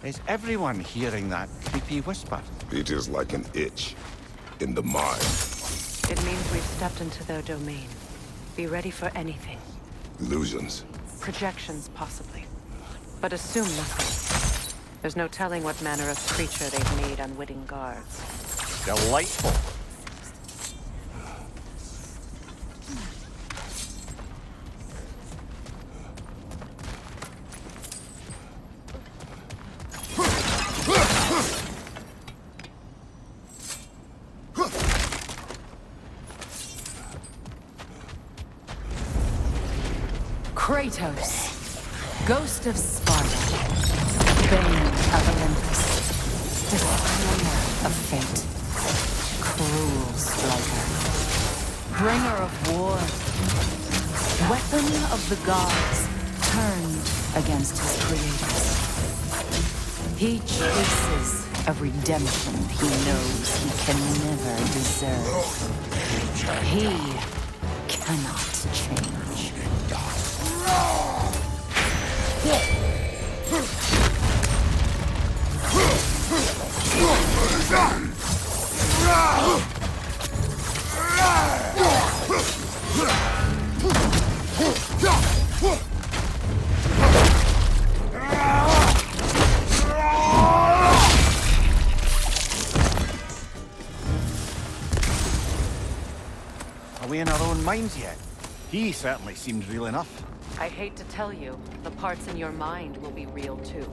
Is everyone hearing that creepy whisper? It is like an itch in the mind. It means we've stepped into their domain. Be ready for anything. Illusions. Projections, possibly. But assume nothing. There's no telling what manner of creature they've made unwitting guards. Delightful. Kratos, ghost of Sparta, bane of Olympus, destroyer of fate, cruel striker, bringer of war, weapon of the gods, turned against his creators. He chases a redemption he knows he can never deserve. He cannot change. Are we in our own minds yet? He certainly seems real enough. I hate to tell you, the parts in your mind will be real too.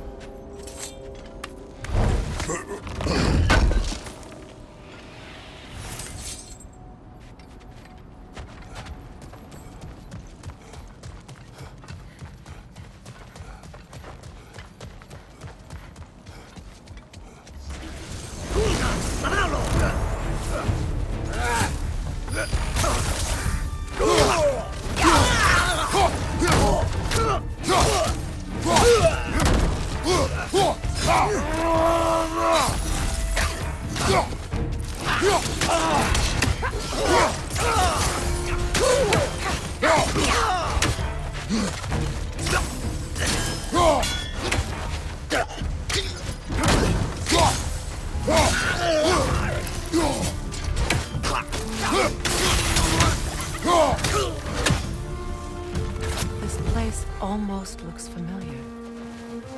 This place almost looks familiar,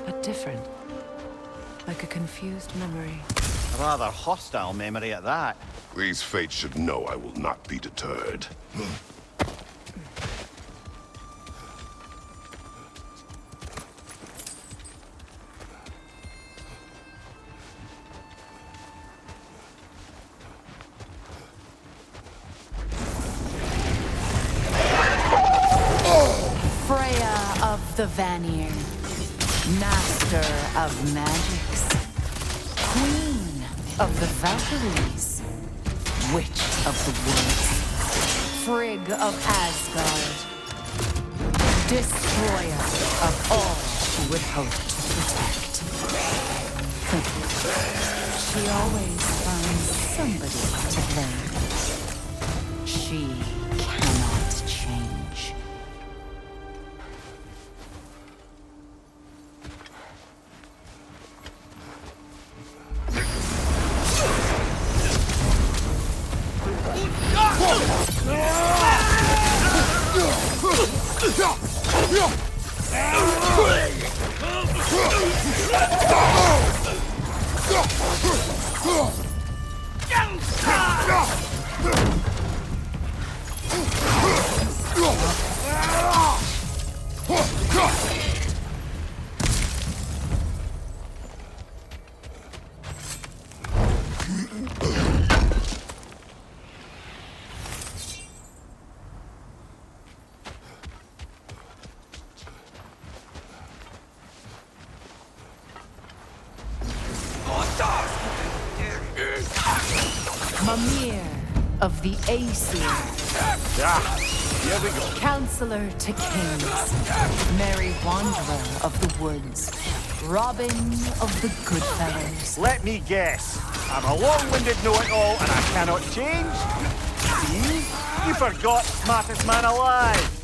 but different. Like a confused memory. A rather hostile memory at that. These fates should know I will not be deterred. Freya of the Vanir, master of magics, queen of the Valkyries, witch of the woods, Frigg of Asgard, destroyer of all who would hope to protect. She always finds somebody to blame. She cannot change. Mimir of the Aesir. Here we go. Counselor to kings, merry wanderer of the woods, Robin of the Goodfellows. Let me guess. I'm a long-winded know-it-all and I cannot change? See? You forgot smartest man alive!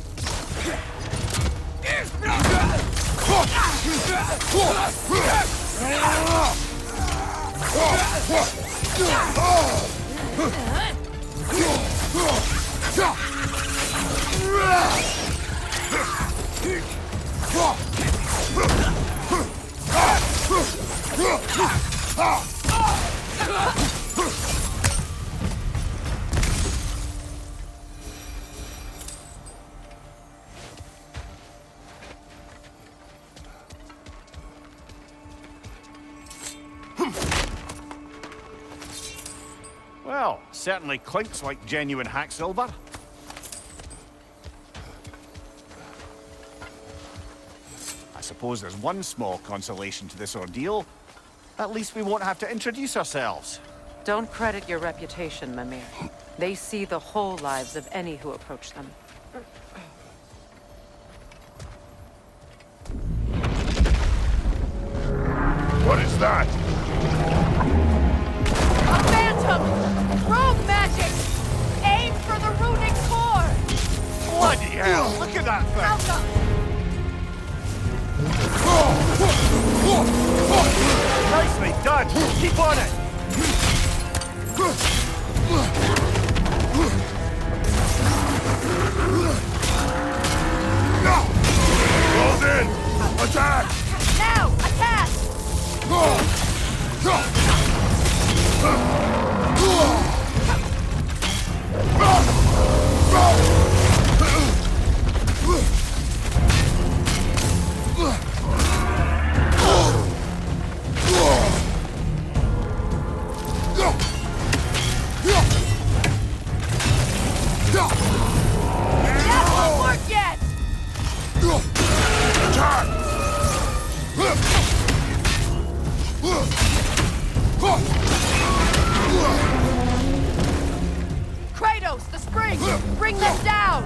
Well, certainly clinks like genuine hack silver. I suppose there's one small consolation to this ordeal. At least we won't have to introduce ourselves. Don't credit your reputation, Mimir. They see the whole lives of any who approach them. What is that? A phantom! Rogue magic! Aim for the runic core! Bloody hell! Look at that thing! Alpha! Nicely done! Keep on it! Close in! Attack! Now! Attack! That won't work yet! Kratos, the spring! Bring them down!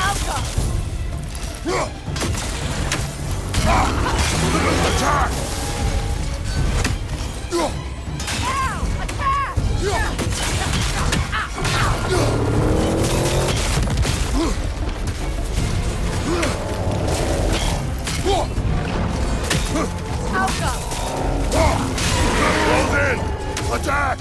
Alpha! Attack! Now! Attack! Alpha! Close in! Attack!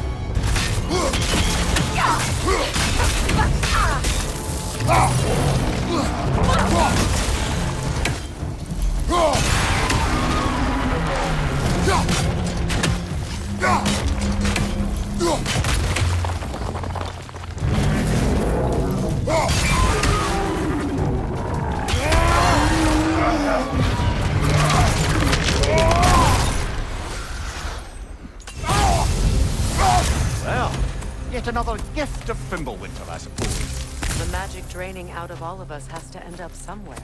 Well, yet another gift of Fimbulwinter, I suppose. The magic draining out of all of us has to end up somewhere.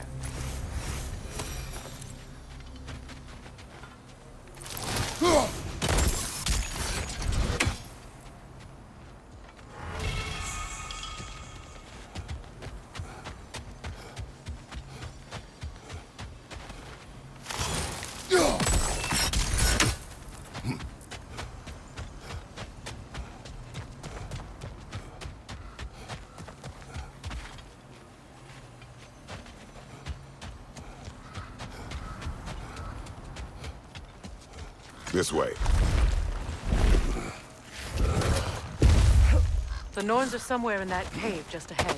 This way. The Norns are somewhere in that cave just ahead.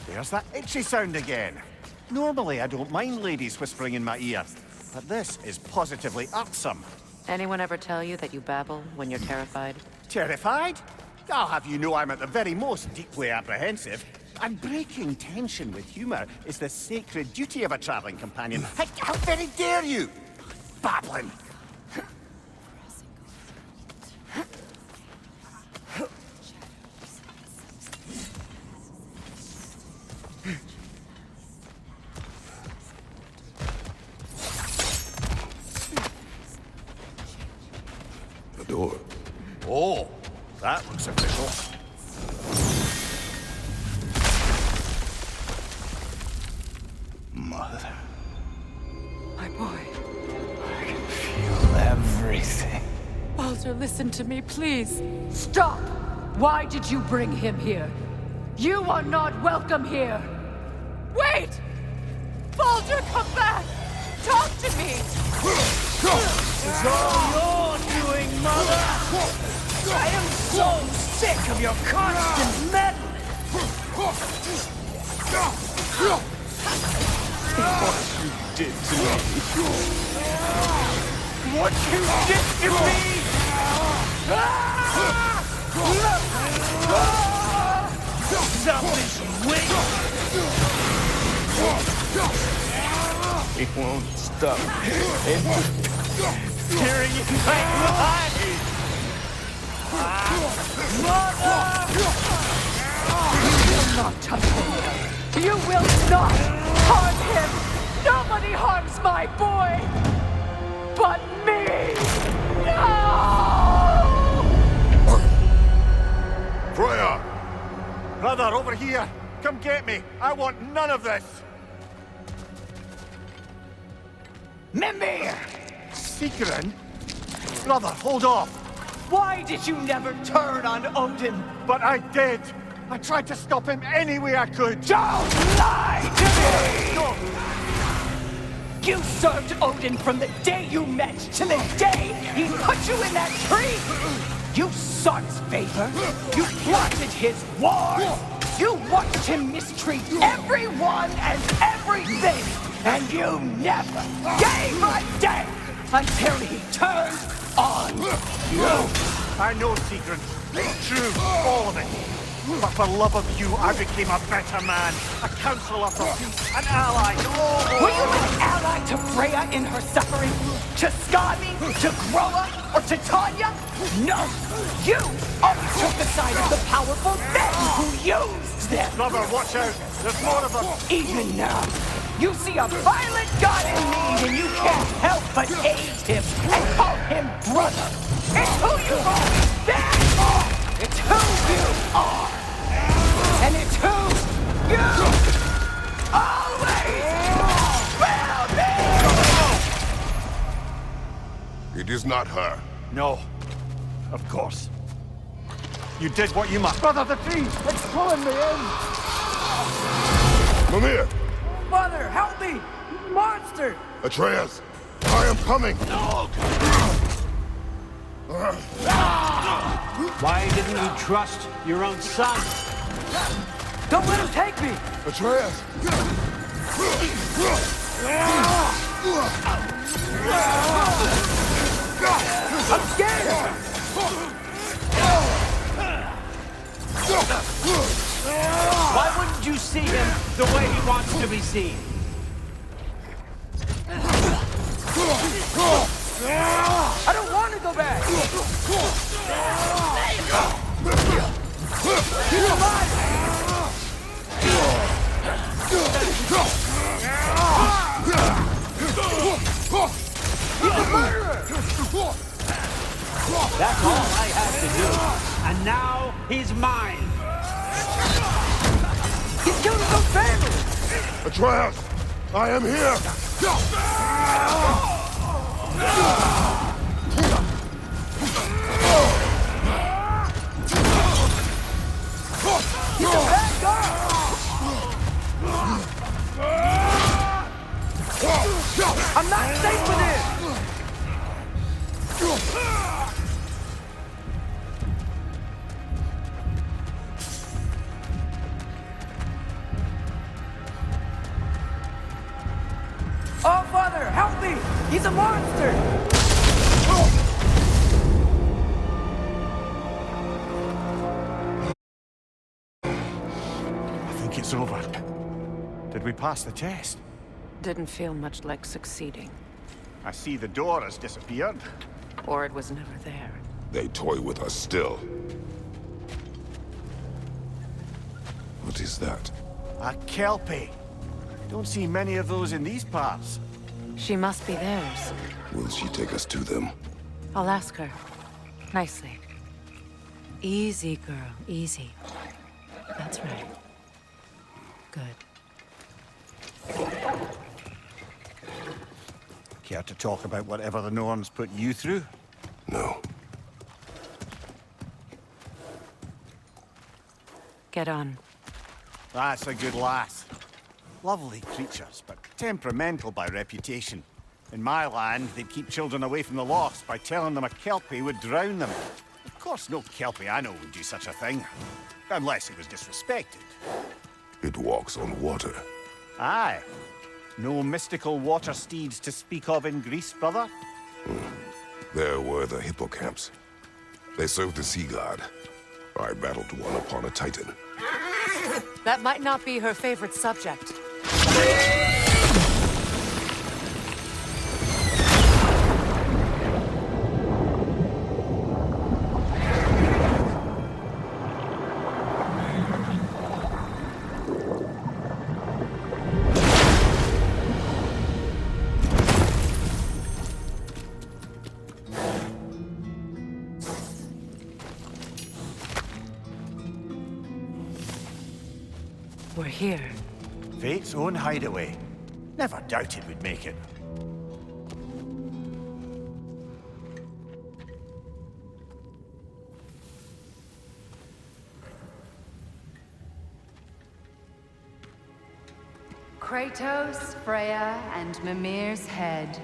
There's that itchy sound again. Normally, I don't mind ladies whispering in my ear, but this is positively irksome. Anyone ever tell you that you babble when you're terrified? Terrified? I'll have you know I'm at the very most deeply apprehensive. And breaking tension with humor is the sacred duty of a traveling companion. How very dare you! Babbling! A door. Oh, that looks official. Mother, My boy. I can feel everything. Baldur, listen to me, please. Stop! Why did you bring him here? You are not welcome here! Wait! Baldur, come back! Talk to me! It's all you're doing, Mother! I am so sick of your constant meddling! What you did to me! What you did to me! Selfish witch! He won't stop. Tearing you like life! Mother! You will not touch him! You will not harm him! Nobody harms my boy! But me! No! Freya! Brother, over here! Come get me! I want none of this! Mimir! Sigrun? Brother, hold off! Why did you never turn on Odin? But I did! I tried to stop him any way I could! Don't lie to me! No! You served Odin from the day you met to the day he put you in that tree! You sought his favor. You plotted his wars. You watched him mistreat everyone and everything. And you never gave a damn until he turned on you. I know, Sigrun. It's true, all of it. But for love of you, I became a better man. A counselor for peace, an ally. Were you an ally to Freya in her suffering? To Skadi? To Groa? Or to Tanya? No! You always took the side of the powerful men who used them! Brother, watch out. There's more of them. Even now, you see a violent god in need and you can't help but aid him and call him brother. It's who you've always been! It's who you are! And it's who you always will be! It is not her. No. Of course. You did what you must. Brother, the tree! It's pulling me in! Mimir! Mother, help me! Monster! Atreus! I am coming! Why didn't you trust your own son? Don't let him take me! Atreus! I'm scared! Why wouldn't you see him the way he wants to be seen? I don't want to go back! He's alive! He's a murderer! That's all I had to do. And now he's mine. He's killed his own family! Atreus! I am here! He's a bad guy! I'm not safe with him! Oh, Father, help me! He's a monster! I think it's over. Did we pass the test? Didn't feel much like succeeding. I see the door has disappeared. Or it was never there. They toy with us still. What is that? A Kelpie. Don't see many of those in these parts. She must be theirs. Will she take us to them? I'll ask her. Nicely. Easy, girl, easy. That's right. Good. Care to talk about whatever the Norns put you through? No. Get on. That's a good lass. Lovely creatures, but temperamental by reputation. In my land, they'd keep children away from the lost by telling them a Kelpie would drown them. Of course, no Kelpie I know would do such a thing. Unless he was disrespected. It walks on water. Aye. No mystical water steeds to speak of in Greece, brother? There were the hippocamps. They served the sea god. I battled one upon a titan. That might not be her favorite subject. We're here. Fate's own hideaway. Never doubted we'd make it. Kratos, Freya, and Mimir's head.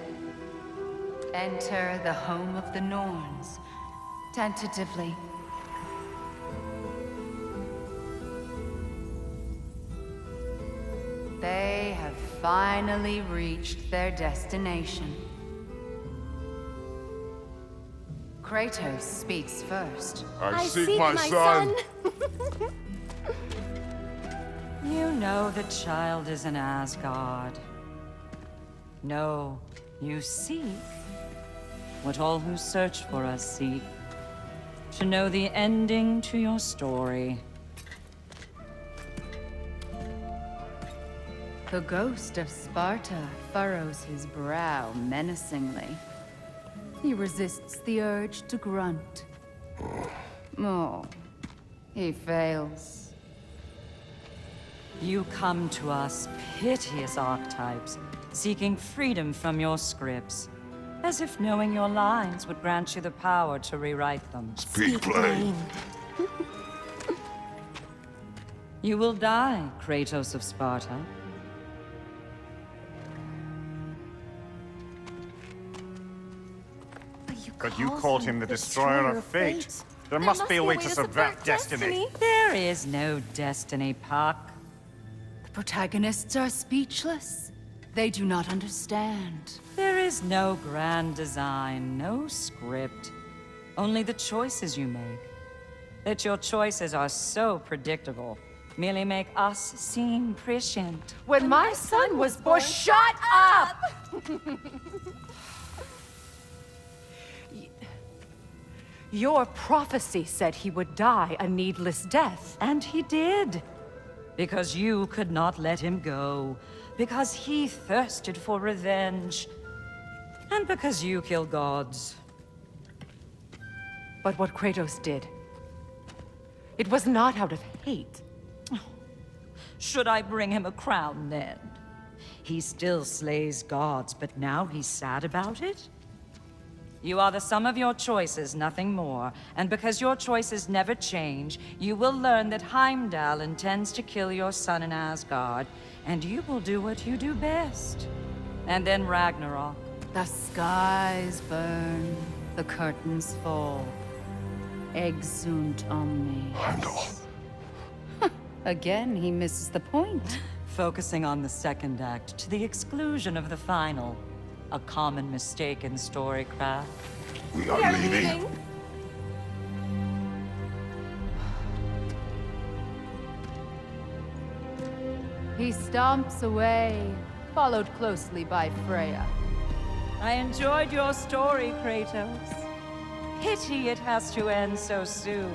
Enter the home of the Norns. Tentatively. They have finally reached their destination. Kratos speaks first. I seek my son. You know the child is in Asgard. No, you seek what all who search for us seek. To know the ending to your story. The ghost of Sparta furrows his brow menacingly. He resists the urge to grunt. Oh, he fails. You come to us, piteous archetypes, seeking freedom from your scripts. As if knowing your lines would grant you the power to rewrite them. Speak plain. You will die, Kratos of Sparta. But you called him the destroyer of fate. There must be a way to subvert destiny. There is no destiny, Puck. The protagonists are speechless. They do not understand. There is no grand design, no script. Only the choices you make. That your choices are so predictable merely make us seem prescient. When my son was born, shut up! Your prophecy said he would die a needless death. And he did. Because you could not let him go. Because he thirsted for revenge. And because you kill gods. But what Kratos did, it was not out of hate. Should I bring him a crown then? He still slays gods, but now he's sad about it? You are the sum of your choices, nothing more. And because your choices never change, you will learn that Heimdall intends to kill your son in Asgard, and you will do what you do best. And then Ragnarok. The skies burn, the curtains fall. Exunt omnes. Heimdall. Again, he misses the point. Focusing on the second act to the exclusion of the final. A common mistake in storycraft. We are leaving. He stomps away, followed closely by Freya. I enjoyed your story, Kratos. Pity it has to end so soon.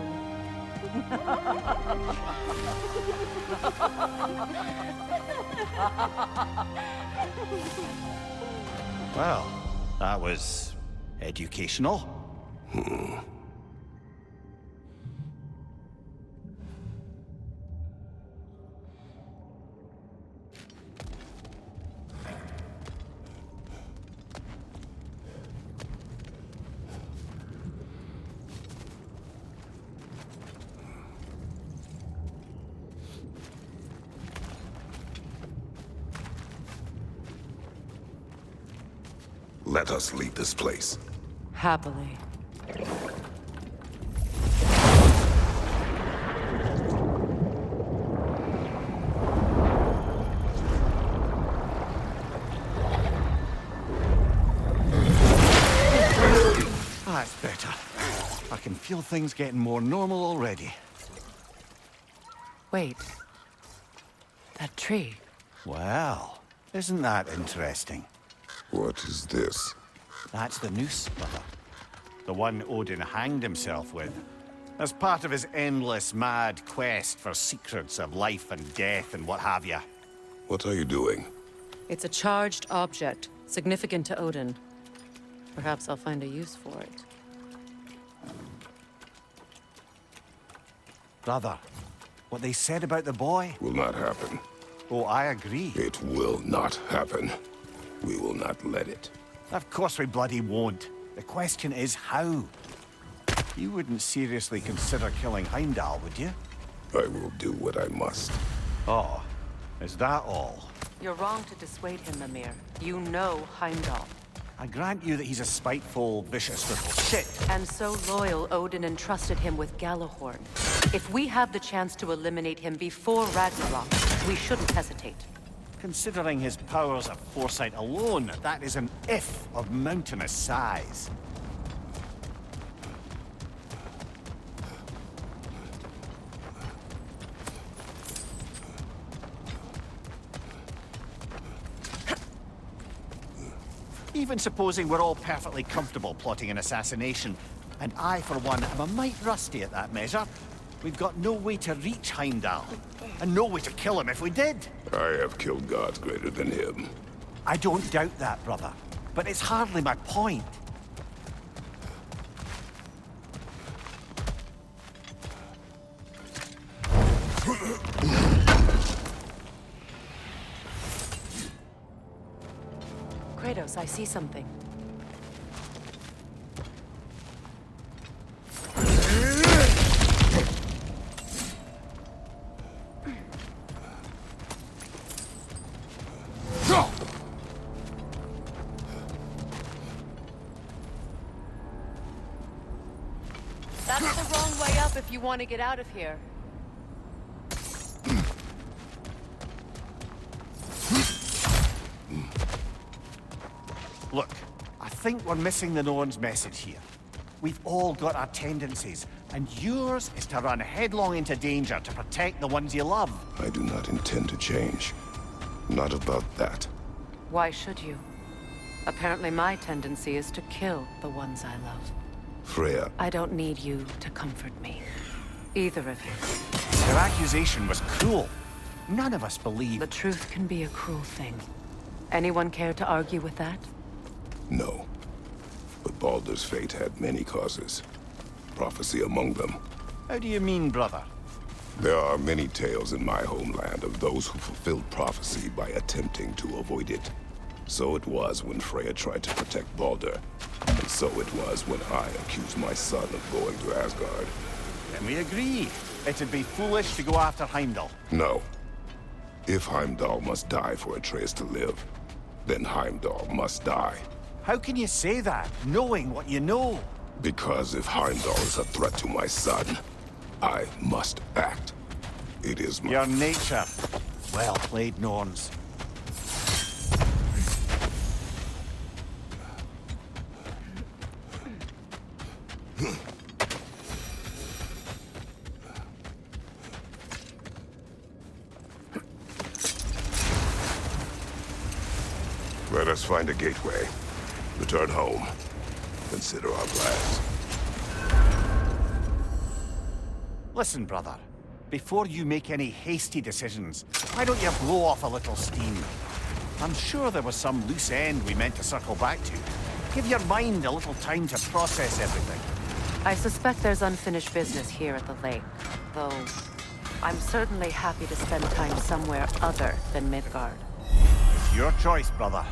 Well, that was educational. Let us leave this place. Happily. That's better. I can feel things getting more normal already. Wait. That tree. Well, isn't that interesting? What is this? That's the noose, brother. The one Odin hanged himself with. As part of his endless, mad quest for secrets of life and death and what have you. What are you doing? It's a charged object, significant to Odin. Perhaps I'll find a use for it. Brother, what they said about the boy? Will not happen. Oh, I agree. It will not happen. We will not let it. Of course we bloody won't. The question is how? You wouldn't seriously consider killing Heimdall, would you? I will do what I must. Oh, is that all? You're wrong to dissuade him, Mimir. You know Heimdall. I grant you that he's a spiteful, vicious little shit. And so loyal, Odin entrusted him with Gjallarhorn. If we have the chance to eliminate him before Ragnarok, we shouldn't hesitate. Considering his powers of foresight alone, that is an if of mountainous size. Even supposing we're all perfectly comfortable plotting an assassination, and I, for one, am a mite rusty at that measure, we've got no way to reach Heimdall, and no way to kill him if we did. I have killed gods greater than him. I don't doubt that, brother, but it's hardly my point. Kratos, I see something. That's the wrong way up if you want to get out of here. Look, I think we're missing the Norns' message here. We've all got our tendencies, and yours is to run headlong into danger to protect the ones you love. I do not intend to change. Not about that. Why should you? Apparently my tendency is to kill the ones I love. Freya, I don't need you to comfort me. Either of you. Their accusation was cruel. None of us believe... The truth can be a cruel thing. Anyone care to argue with that? no. But Baldur's fate had many causes. Prophecy among them. How do you mean, brother? There are many tales in my homeland of those who fulfilled prophecy by attempting to avoid it. So it was when Freya tried to protect Baldur. And so it was when I accused my son of going to Asgard. Then we agree. It'd be foolish to go after Heimdall. No. If Heimdall must die for Atreus to live, then Heimdall must die. How can you say that, knowing what you know? Because if Heimdall is a threat to my son, I must act. It is my... Your nature. Well played, Norns. Let us find a gateway. Return home. Consider our plans. Listen, brother. Before you make any hasty decisions, why don't you blow off a little steam? I'm sure there was some loose end we meant to circle back to. Give your mind a little time to process everything. I suspect there's unfinished business here at the lake, though I'm certainly happy to spend time somewhere other than Midgard. It's your choice, brother.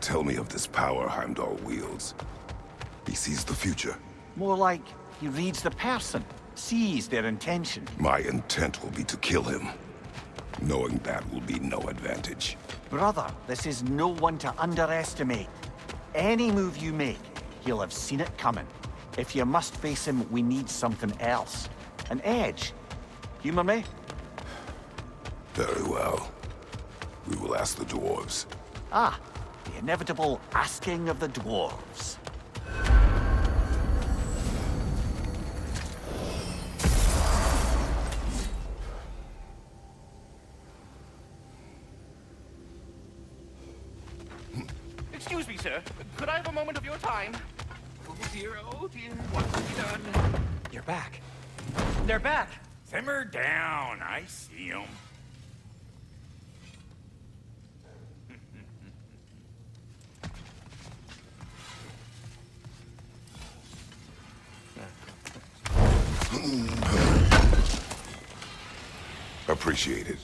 tell me of this power Heimdall wields. He sees the future. More like he reads the person, sees their intention. My intent will be to kill him. Knowing that will be no advantage. Brother, this is no one to underestimate. Any move you make, he'll have seen it coming. If you must face him, we need something else. An edge. Humor me? Very well. We will ask the dwarves. Ah, the inevitable asking of the dwarves. Excuse me, sir. Could I have a moment of your time? Oh dear, what's to be done? You're back. They're back. Simmer down. I see them. Appreciate it.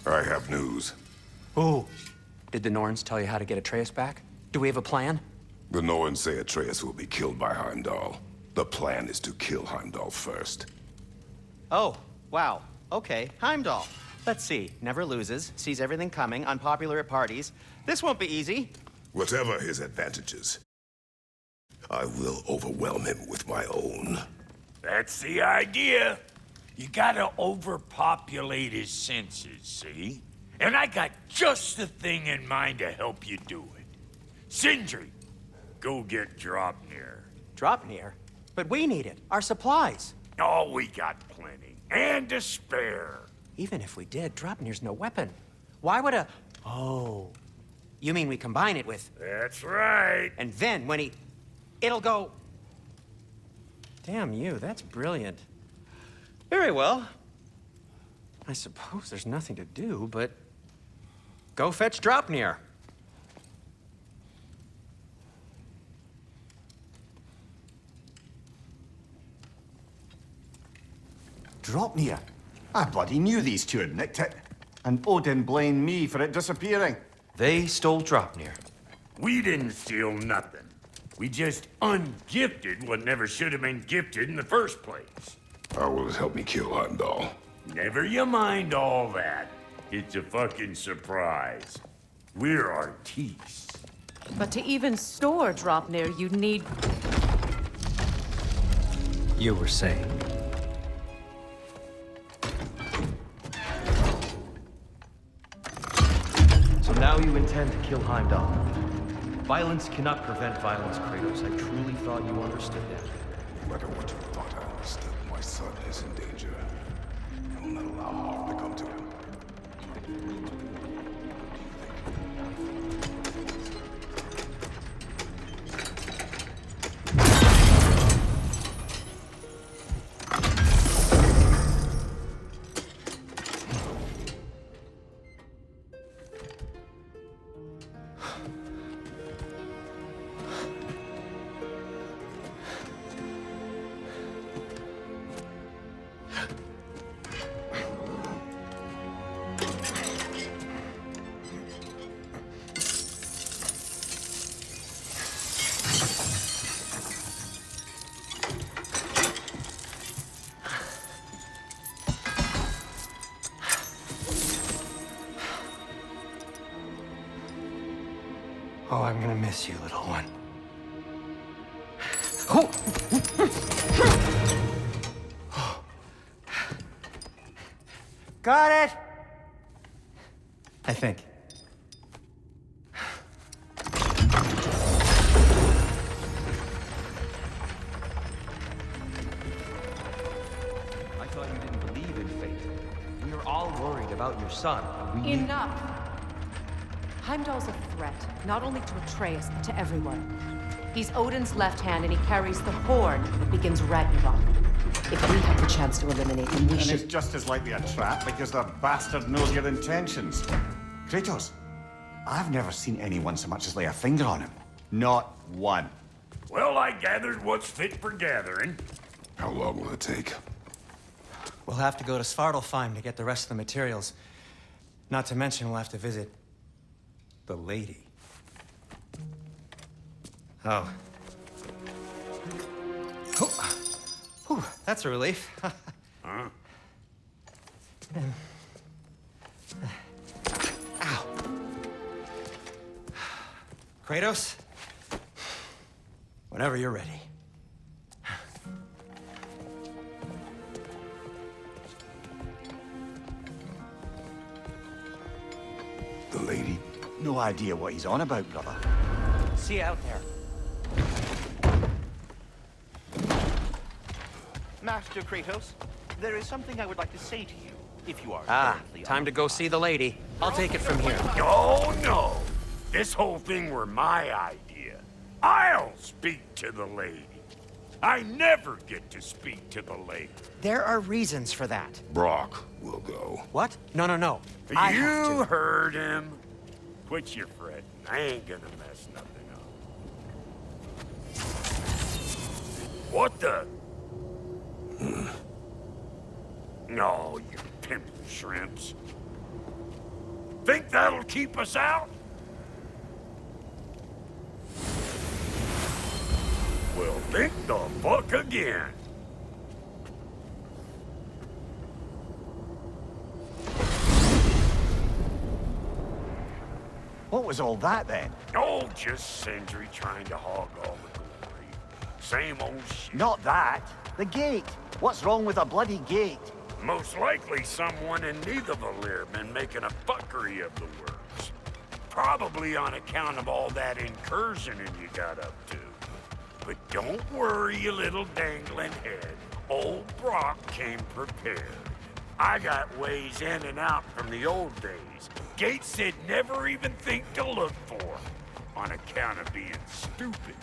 I have news. Oh. Did the Norns tell you how to get Atreus back? Do we have a plan? The Norns say Atreus will be killed by Heimdall. The plan is to kill Heimdall first. Oh, wow. Okay, Heimdall. Let's see. Never loses, sees everything coming, unpopular at parties. This won't be easy. Whatever his advantages, I will overwhelm him with my own. That's the idea. You gotta overpopulate his senses, see? And I got just the thing in mind to help you do it. Sindri, go get Draupnir. Draupnir? But we need it. Our supplies. Oh, we got plenty. And to spare. Even if we did, Draupnir's no weapon. Why would a... Oh. You mean we combine it with... That's right. And then when he... It'll go... Damn you, that's brilliant. Very well. I suppose there's nothing to do, but... Go fetch Draupnir. Draupnir? I bloody knew these two had nicked it. And Odin blamed me for it disappearing. They stole Draupnir. We didn't steal nothing. We just ungifted what never should have been gifted in the first place. How will it help me kill Heimdall? Never you mind all that. It's a fucking surprise. We're artistes. But to even store Draupnir, you need... You were saying. So now you intend to kill Heimdall. Violence cannot prevent violence, Kratos. I truly thought you understood that. No matter what you thought I understood, my son is in danger. I will not allow harm to come to him. Oh, I'm gonna miss you, little one. Oh. Got it! I think. I thought you didn't believe in fate. We are all worried about your son. We need... Enough! Heimdall's a threat, not only to Atreus, but to everyone. He's Odin's left hand, and he carries the horn that begins Ragnarok. If we have the chance to eliminate him, we And should... it's just as likely a trap because the bastard knows your intentions. Kratos, I've never seen anyone so much as lay a finger on him. Not one. Well, I gathered what's fit for gathering. How long will it take? We'll have to go to Svartalfheim to get the rest of the materials. Not to mention we'll have to visit the lady. Oh. Whew, that's a relief. Huh? Ow. Kratos? Whenever you're ready. The lady? No idea what he's on about, brother. See you out there. Master Kratos, there is something I would like to say to you, if you are currently Time to go see the lady. I'll take it from here. Oh, no. This whole thing were my idea. I'll speak to the lady. I never get to speak to the lady. There are reasons for that. Brock will go. What? No. I have You to. heard him. Quit your fretting. I ain't gonna mess nothing up. What the? No, you pimp shrimps. Think that'll keep us out? Well, think the fuck again. What was all that then? Oh, just Sindri trying to hog all the glory. Same old shit. Not that. The gate. What's wrong with a bloody gate? Most likely someone in Nidavellir been making a fuckery of the works. Probably on account of all that incursioning you got up to. But don't worry, you little dangling head. Old Brock came prepared. I got ways in and out from the old days. Gates they'd never even think to look for, on account of being stupid.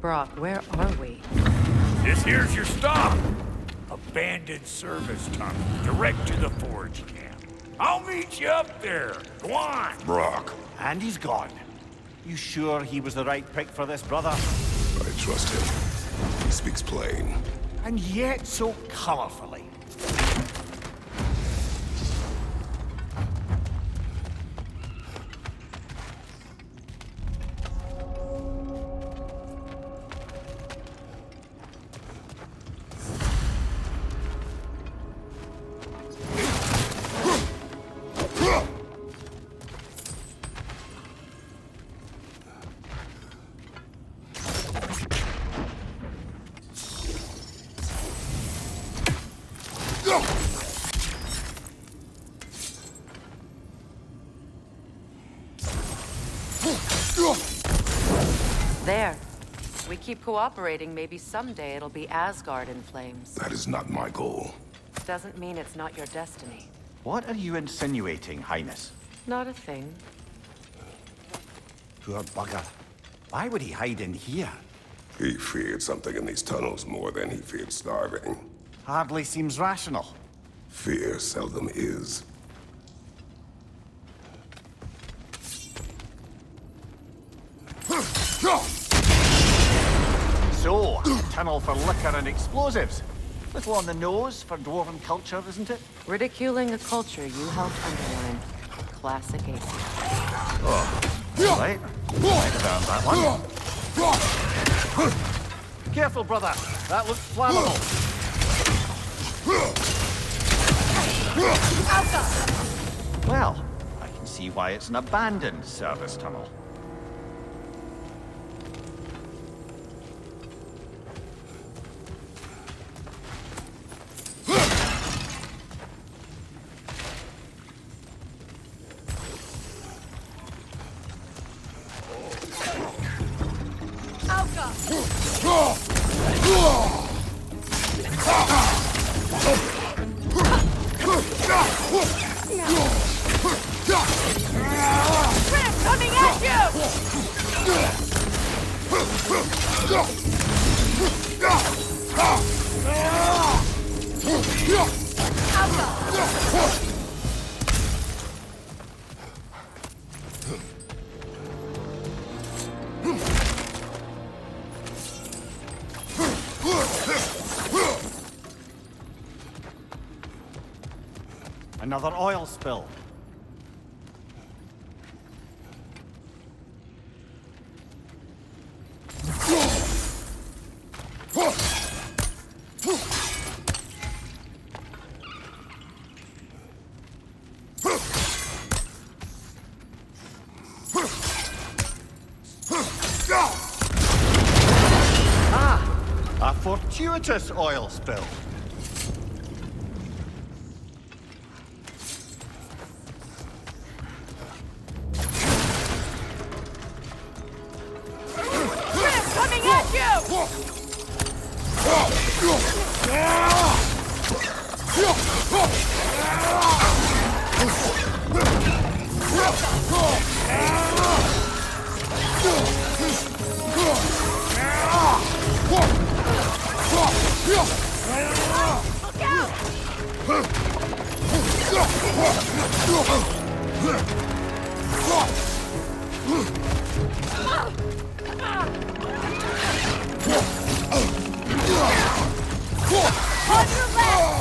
Brock, where are we? This here's your stop. Abandoned service tunnel, direct to the forge camp. I'll meet you up there. Go on. Brock, And he's gone. You sure he was the right pick for this, brother? I trust him. He speaks plain. And yet so colorfully. There. We keep cooperating, maybe someday it'll be Asgard in flames. That is not my goal. Doesn't mean it's not your destiny. What are you insinuating, Highness? Not a thing. Poor bugger. Why would he hide in here? He feared something in these tunnels more than he feared starving. Hardly seems rational. Fear seldom is. So, a tunnel for liquor and explosives. Little on the nose for dwarven culture, isn't it? Ridiculing a culture you helped undermine. Classic AC. Right. Might have earned that one. Careful, brother. That looks flammable. Well, I can see why it's an abandoned service tunnel. Coming at you! Another oil spill. A fortuitous oil spill. Coming at you! Look out! On your left!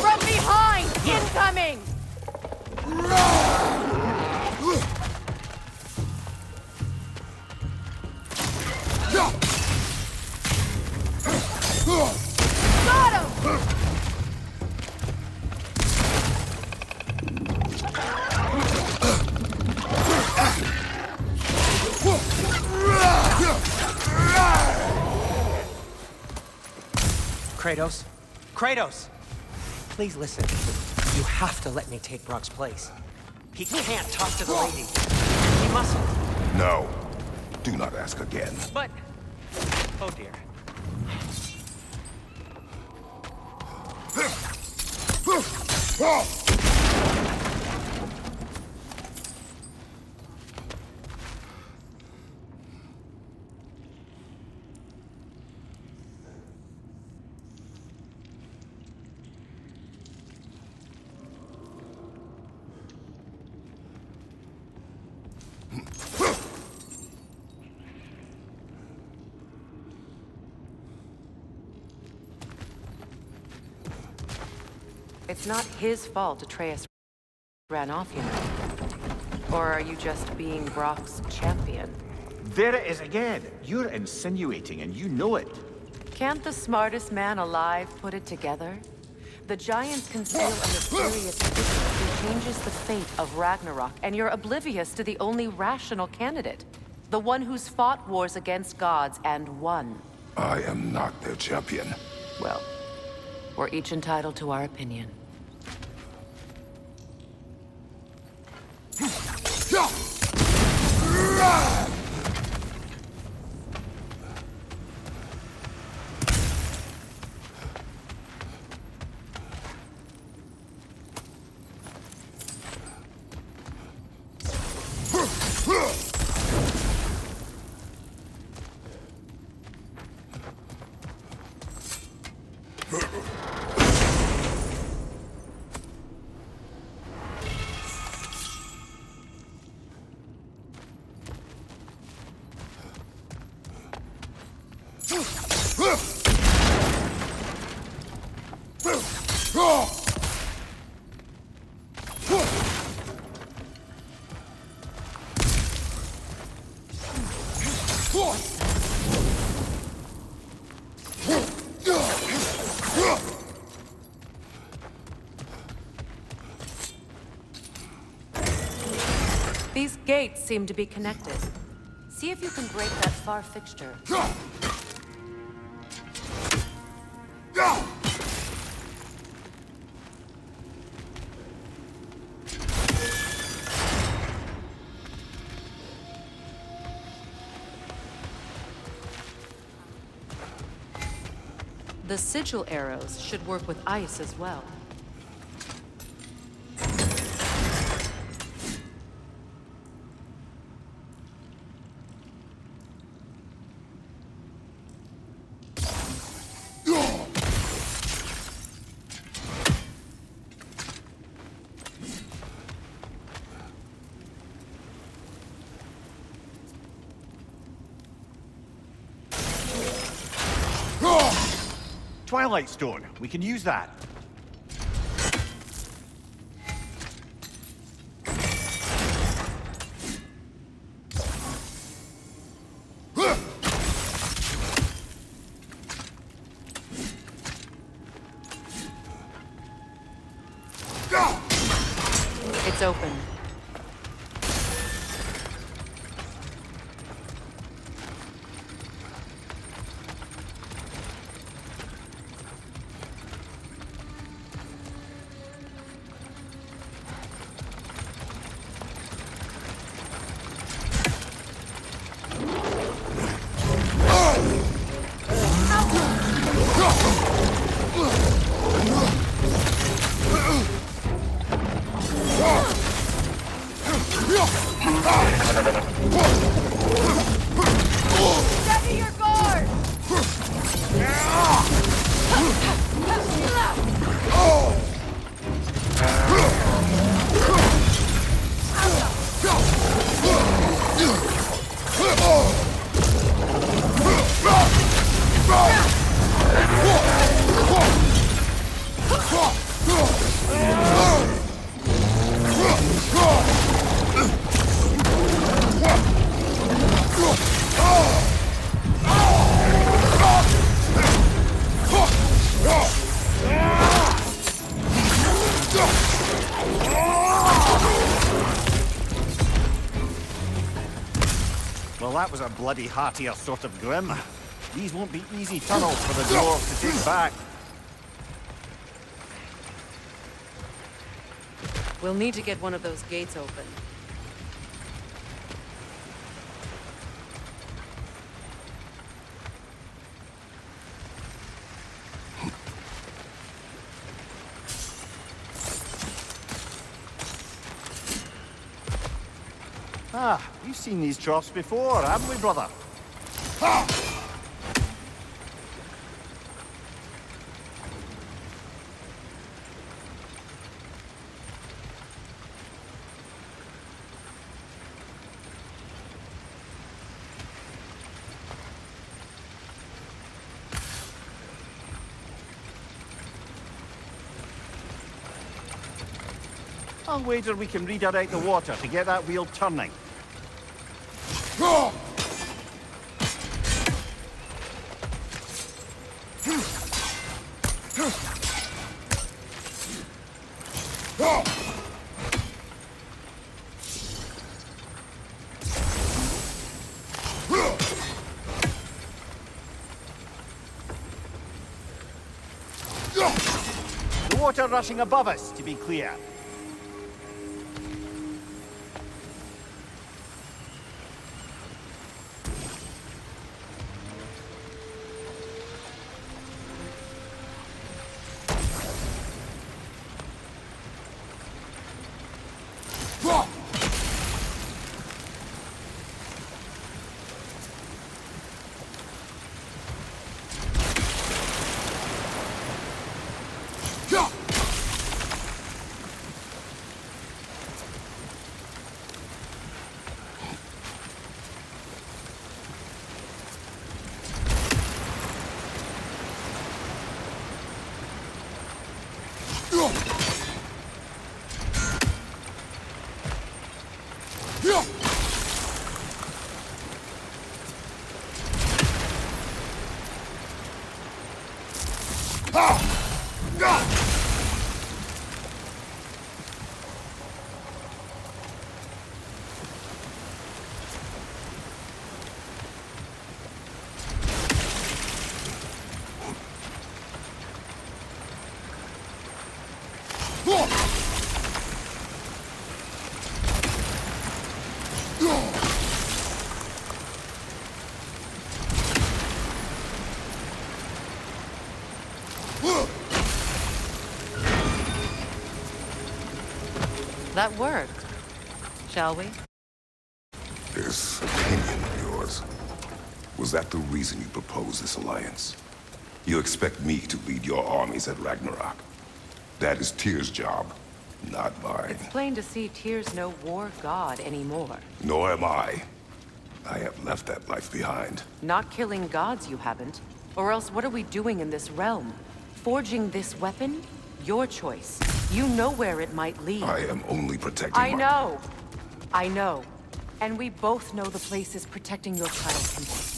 From behind! Incoming! Got him! Kratos? Kratos! Please listen. You have to let me take Brock's place. He can't talk to the lady. He mustn't. No. Do not ask again. But... Oh dear. It's not his fault Atreus ran off, you know. Or are you just being Brock's champion? There it is again. You're insinuating and you know it. Can't the smartest man alive put it together? The giants conceal a mysterious secret that changes the fate of Ragnarok, and you're oblivious to the only rational candidate. The one who's fought wars against gods and won. I am not their champion. Well, we're each entitled to our opinion. These gates seem to be connected. See if you can break that far fixture. The sigil arrows should work with ice as well. Twilight Stone. We can use that. It's open. Steady your guard! Well, that was a bloody heartier sort of grim. These won't be easy tunnels for the dwarves to take back. We'll need to get one of those gates open. Ah, we've seen these troughs before, haven't we, brother? I'll wager we can redirect the water to get that wheel turning. The water rushing above us, to be clear. That worked. Shall we? This opinion of yours, was that the reason you proposed this alliance? You expect me to lead your armies at Ragnarok? That is Tyr's job, not mine. It's plain to see Tyr's no war god anymore. Nor am I. I have left that life behind. Not killing gods, you haven't. Or else what are we doing in this realm? Forging this weapon? Your choice. You know where it might lead. I am only protecting I know. I know. And we both know the place is protecting your child from this.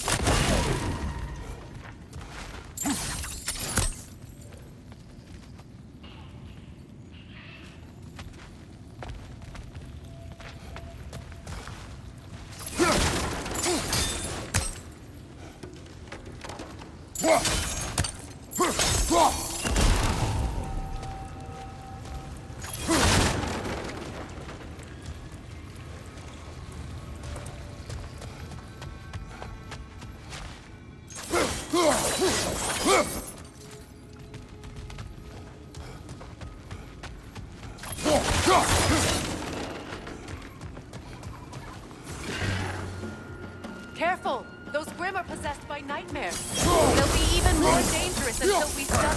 Careful! Those Grimm are possessed by nightmares. They'll be even more dangerous until we stun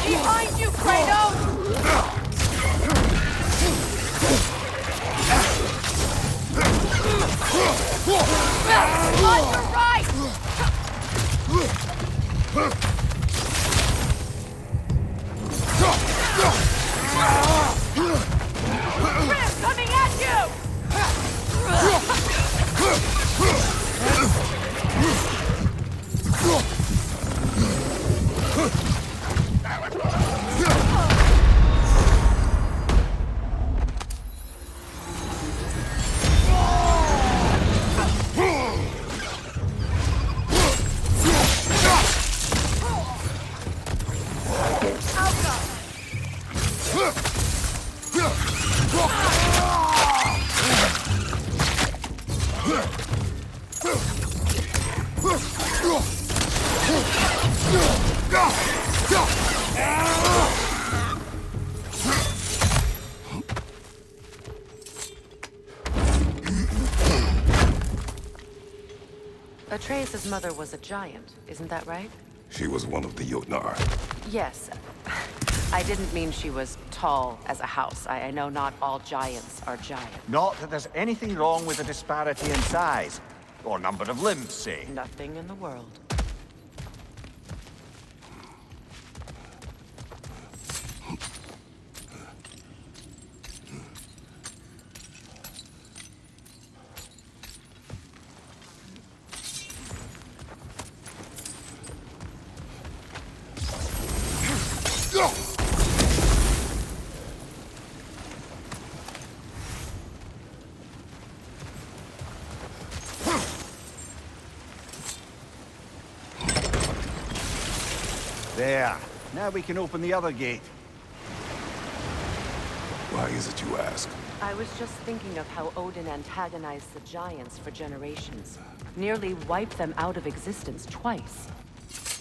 behind you, Kratos! On your right! Grimm coming at you! Atreus' mother was a giant, isn't that right? She was one of the Jotnar. Yes. I didn't mean she was tall as a house. I know not all giants are giant. Not that there's anything wrong with the disparity in size. Or number of limbs, say. Nothing in the world. There. Now we can open the other gate. Why is it you ask? I was just thinking of how Odin antagonized the giants for generations. Nearly wiped them out of existence twice.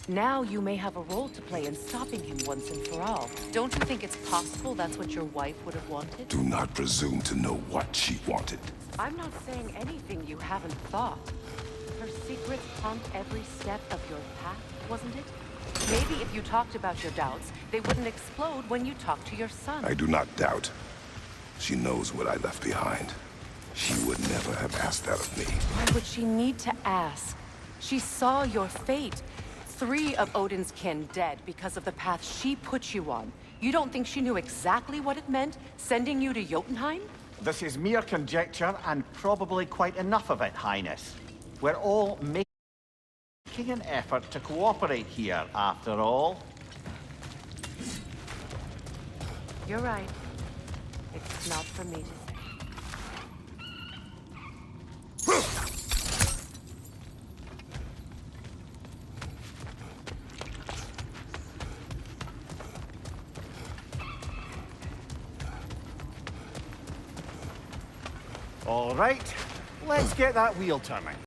Now you may have a role to play in stopping him once and for all. Don't you think it's possible that's what your wife would have wanted? Do not presume to know what she wanted. I'm not saying anything you haven't thought. Her secrets haunt every step of your path, wasn't it? Maybe if you talked about your doubts, they wouldn't explode when you talked to your son. I do not doubt. She knows what I left behind. She would never have asked that of me. Why would she need to ask? She saw your fate. 3 of Odin's kin dead because of the path she put you on. You don't think she knew exactly what it meant, sending you to Jotunheim? This is mere conjecture, and probably quite enough of it, Highness. We're all making an effort to cooperate here, after all. You're right. It's not for me to say. All right, let's get that wheel turning.